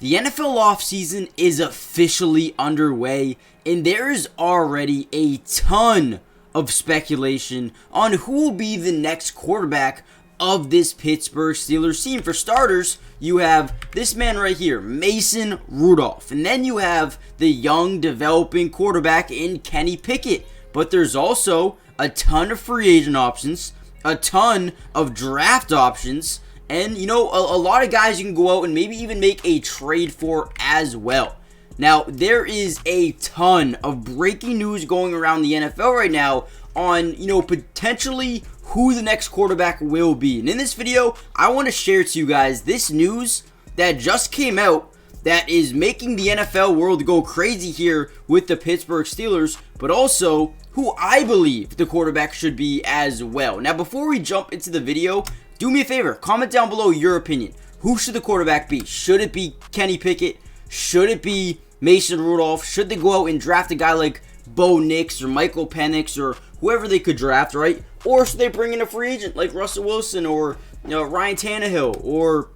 The NFL offseason is officially underway, and there is already a ton of speculation on who will be the next quarterback of this Pittsburgh Steelers team. For starters, you have this man right here, Mason Rudolph, and then you have the young developing quarterback in Kenny Pickett. But there's also a ton of free agent options, a ton of draft options, and, a lot of guys you can go out and maybe even make a trade for as well. Now, there is a ton of breaking news going around the NFL right now on, potentially who the next quarterback will be. And in this video, I want to share to you guys this news that just came out that is making the NFL world go crazy here with the Pittsburgh Steelers, but also who I believe the quarterback should be as well. Now, before we jump into the video, do me a favor, comment down below your opinion. Who should the quarterback be? Should it be Kenny Pickett? Should it be Mason Rudolph? Should they go out and draft a guy like Bo Nix or Michael Penix or whoever they could draft, right? Or should they bring in a free agent like Russell Wilson or Ryan Tannehill, or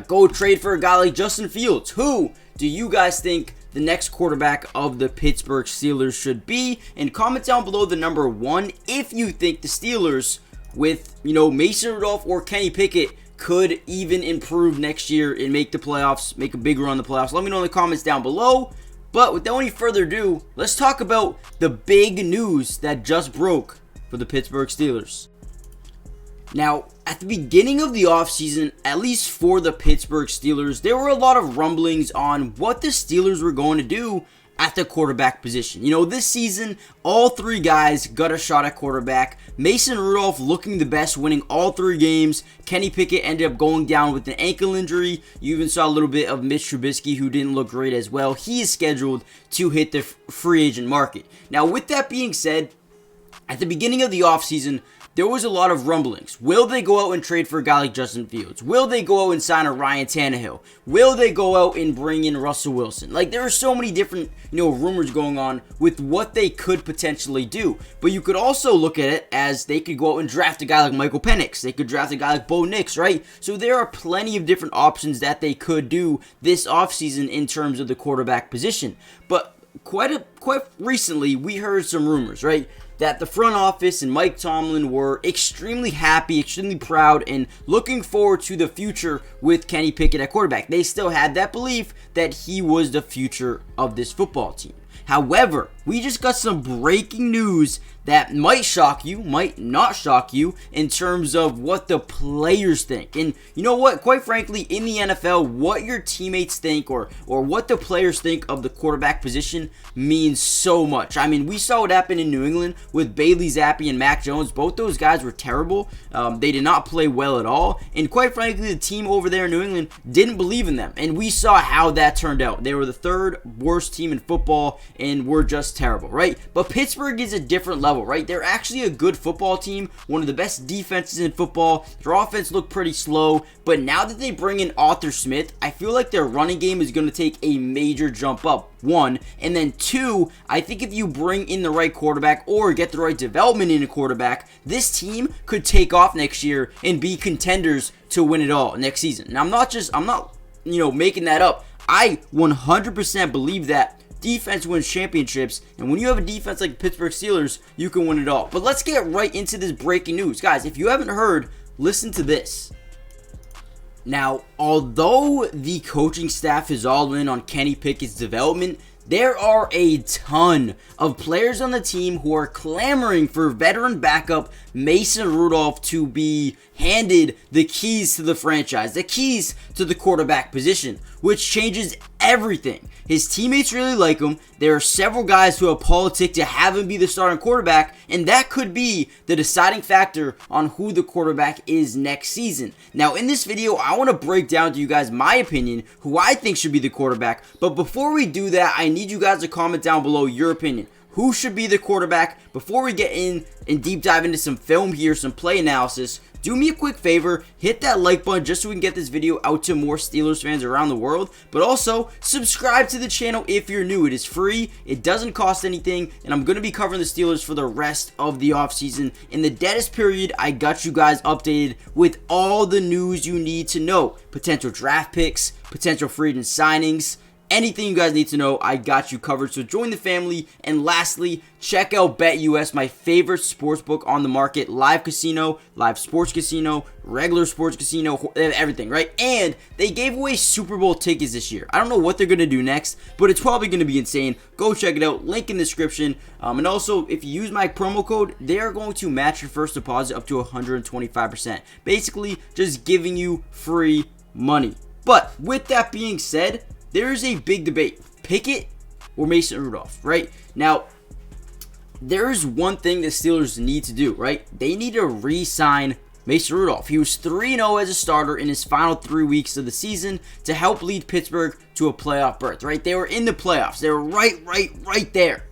go trade for a guy like Justin Fields? Who do you guys think the next quarterback of the Pittsburgh Steelers should be? And comment down below the number 1 if you think the Steelers with, Mason Rudolph or Kenny Pickett could even improve next year and make the playoffs, make a big run in the playoffs. Let me know in the comments down below. But without any further ado, let's talk about the big news that just broke for the Pittsburgh Steelers. Now, at the beginning of the offseason, at least for the Pittsburgh Steelers, there were a lot of rumblings on what the Steelers were going to do at the quarterback position. This season, all 3 guys got a shot at quarterback. Mason Rudolph looking the best, winning all 3 games. Kenny Pickett ended up going down with an ankle injury. You even saw a little bit of Mitch Trubisky, who didn't look great as well. He is scheduled to hit the free agent market. Now, with that being said, at the beginning of the offseason, there was a lot of rumblings. Will they go out and trade for a guy like Justin Fields? Will they go out and sign a Ryan Tannehill? Will they go out and bring in Russell Wilson? There are so many different, rumors going on with what they could potentially do. But you could also look at it as they could go out and draft a guy like Michael Penix. They could draft a guy like Bo Nix, right? So there are plenty of different options that they could do this offseason in terms of the quarterback position. But quite recently, we heard some rumors, right, that the front office and Mike Tomlin were extremely happy, extremely proud, and looking forward to the future with Kenny Pickett at quarterback. They still had that belief that he was the future of this football team. However, we just got some breaking news that might shock you, might not shock you, in terms of what the players think. And you know what? Quite frankly, in the NFL, what your teammates think or what the players think of the quarterback position means so much. I mean, we saw what happened in New England with Bailey Zappi and Mac Jones. Both those guys were terrible. They did not play well at all. And quite frankly, the team over there in New England didn't believe in them. And we saw how that turned out. They were the 3rd worst team in football and were just terrible, right? But Pittsburgh is a different level, right? They're actually a good football team, one of the best defenses in football. Their offense looked pretty slow, but now that they bring in Arthur Smith, I feel like their running game is going to take a major jump up. 1, and then 2, I think if you bring in the right quarterback or get the right development in a quarterback, this team could take off next year and be contenders to win it all next season. And I'm not making that up. I 100% believe that defense wins championships, and when you have a defense like the Pittsburgh Steelers, you can win it all. But let's get right into this breaking news. Guys, if you haven't heard, listen to this. Now, although the coaching staff is all in on Kenny Pickett's development, there are a ton of players on the team who are clamoring for veteran backup Mason Rudolph to be handed the keys to the franchise, the keys to the quarterback position, which changes everything. His teammates really like him. There are several guys who have politic to have him be the starting quarterback, and that could be the deciding factor on who the quarterback is next season. Now, in this video, I want to break down to you guys my opinion, who I think should be the quarterback. But before we do that, I need you guys to comment down below your opinion. Who should be the quarterback? Before we get in and deep dive into some film here, some play analysis, do me a quick favor, hit that like button just so we can get this video out to more Steelers fans around the world, but also subscribe to the channel if you're new. It is free, it doesn't cost anything, and I'm going to be covering the Steelers for the rest of the offseason. In the deadest period, I got you guys updated with all the news you need to know. Potential draft picks, potential free agent signings, anything you guys need to know, I got you covered. So join the family. And lastly, check out BetUS, my favorite sports book on the market. Live casino, live sports casino, regular sports casino, everything, right? And they gave away Super Bowl tickets this year. I don't know what they're going to do next, but it's probably going to be insane. Go check it out. Link in the description. And also, if you use my promo code, they are going to match your first deposit up to 125%. Basically, just giving you free money. But with that being said, there is a big debate, Pickett or Mason Rudolph, right? Now, there's one thing the Steelers need to do, right? They need to re-sign Mason Rudolph. He was 3-0 as a starter in his final 3 weeks of the season to help lead Pittsburgh to a playoff berth, right? They were in the playoffs. They were right there,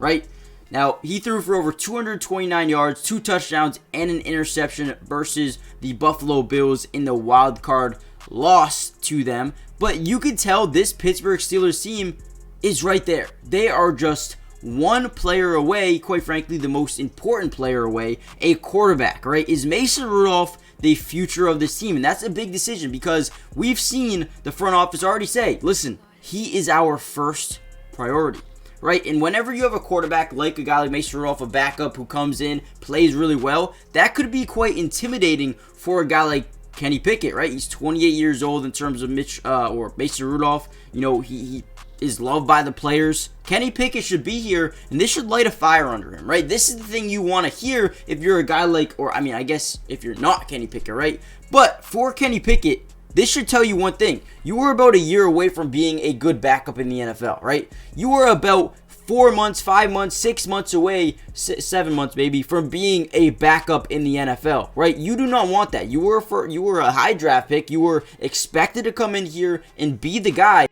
right? Now, he threw for over 229 yards, 2 touchdowns, and an interception versus the Buffalo Bills in the wild card loss to them. But you can tell this Pittsburgh Steelers team is right there. They are just one player away, quite frankly, the most important player away, a quarterback, right? Is Mason Rudolph the future of this team? And that's a big decision because we've seen the front office already say, listen, he is our first priority, right? And whenever you have a quarterback like a guy like Mason Rudolph, a backup who comes in, plays really well, that could be quite intimidating for a guy like Kenny Pickett, right? He's 28 years old in terms of Mason Rudolph. You know, he is loved by the players. Kenny Pickett should be here, and this should light a fire under him, right? This is the thing you want to hear if you're a guy like, or I mean, I guess if you're not Kenny Pickett, right? But for Kenny Pickett, this should tell you one thing. You were about a year away from being a good backup in the NFL, right? You were about 4 months, 5 months, 6 months away, 7 months maybe, from being a backup in the NFL, right? You do not want that. You were a high draft pick. You were expected to come in here and be the guy.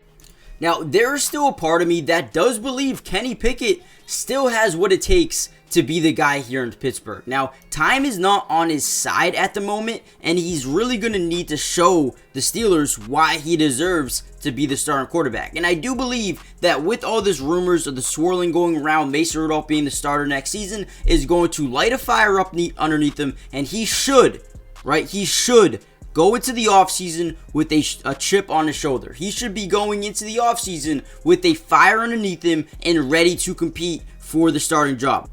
Now, there is still a part of me that does believe Kenny Pickett still has what it takes to be the guy here in Pittsburgh. Now, time is not on his side at the moment, and he's really going to need to show the Steelers why he deserves to be the starting quarterback. And I do believe that with all this rumors of the swirling going around, Mason Rudolph being the starter next season is going to light a fire up underneath him, and he should, right? He should go into the offseason with a chip on his shoulder. He should be going into the offseason with a fire underneath him and ready to compete for the starting job.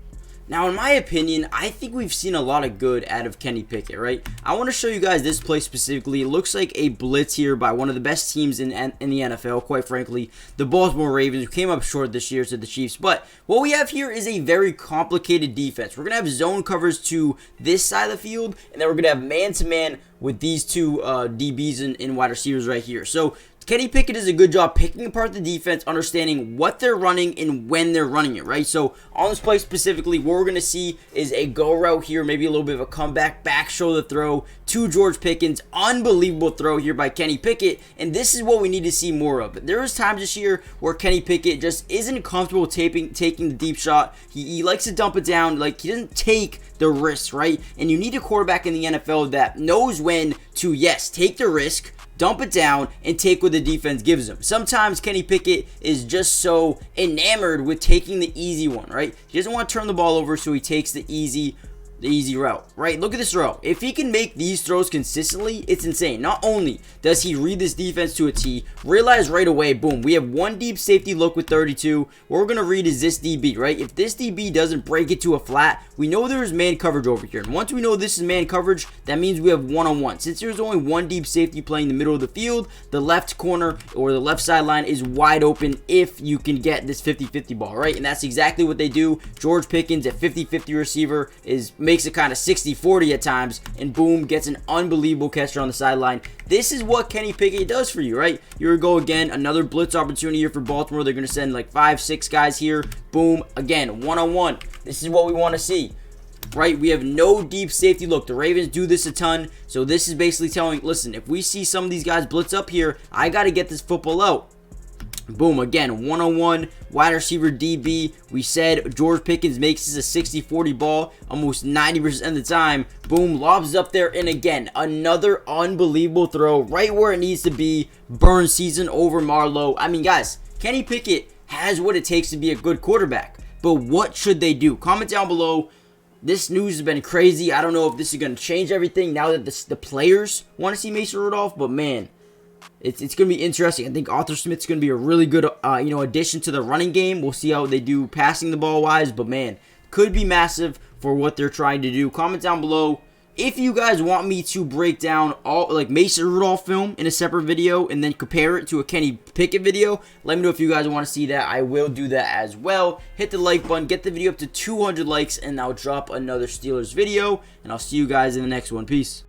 Now, in my opinion, I think we've seen a lot of good out of Kenny Pickett, right? I want to show you guys this play specifically. It looks like a blitz here by one of the best teams in the NFL, quite frankly, the Baltimore Ravens, who came up short this year to the Chiefs. But what we have here is a very complicated defense. We're going to have zone covers to this side of the field, and then we're going to have man-to-man with these two DBs and wide receivers right here. So Kenny Pickett does a good job picking apart the defense, understanding what they're running and when they're running it, right? So on this play specifically, what we're going to see is a go route here, maybe a little bit of a comeback, back shoulder throw to George Pickens. Unbelievable throw here by Kenny Pickett, and this is what we need to see more of. There was times this year where Kenny Pickett just isn't comfortable taking the deep shot. He likes to dump it down. Like, he doesn't take the risk, right? And you need a quarterback in the NFL that knows when to, yes, take the risk, dump it down, and take what the defense gives him. Sometimes Kenny Pickett is just so enamored with taking the easy one, right? He doesn't want to turn the ball over, so he takes the easy route, right? Look at this throw. If he can make these throws consistently, it's insane. Not only does he read this defense to a T, realize right away, boom, we have one deep safety look with 32. What we're going to read is this DB, right? If this DB doesn't break it to a flat, we know there's man coverage over here. And once we know this is man coverage, that means we have one-on-one. Since there's only one deep safety playing the middle of the field, the left corner or the left sideline is wide open if you can get this 50-50 ball, right? And that's exactly what they do. George Pickens, a 50-50 receiver, makes it kind of 60-40 at times, and boom, gets an unbelievable catch on the sideline. This is what Kenny Pickett does for you, right? Here we go again, another blitz opportunity here for Baltimore. They're going to send like 5-6 guys here. Boom, again, one-on-one. This is what we want to see, right? We have no deep safety look. The Ravens do this a ton, so this is basically telling, listen, if we see some of these guys blitz up here, I got to get this football out. Boom, again, 101 wide receiver DB. We said George Pickens makes this a 60-40 ball almost 90% of the time. Boom, lobs up there, and again, another unbelievable throw right where it needs to be. Burn season over Marlowe. I mean, guys, Kenny Pickett has what it takes to be a good quarterback, but what should they do? Comment down below. This news has been crazy. I don't know if this is going to change everything now that the players want to see Mason Rudolph, but man, it's going to be interesting. I think Arthur Smith's going to be a really good addition to the running game. We'll see how they do passing the ball wise, but man, could be massive for what they're trying to do. Comment down below if you guys want me to break down all Mason Rudolph film in a separate video and then compare it to a Kenny Pickett video. Let me know if you guys want to see that. I will do that as well. Hit the like button, get the video up to 200 likes, and I'll drop another Steelers video. And I'll see you guys in the next one. Peace.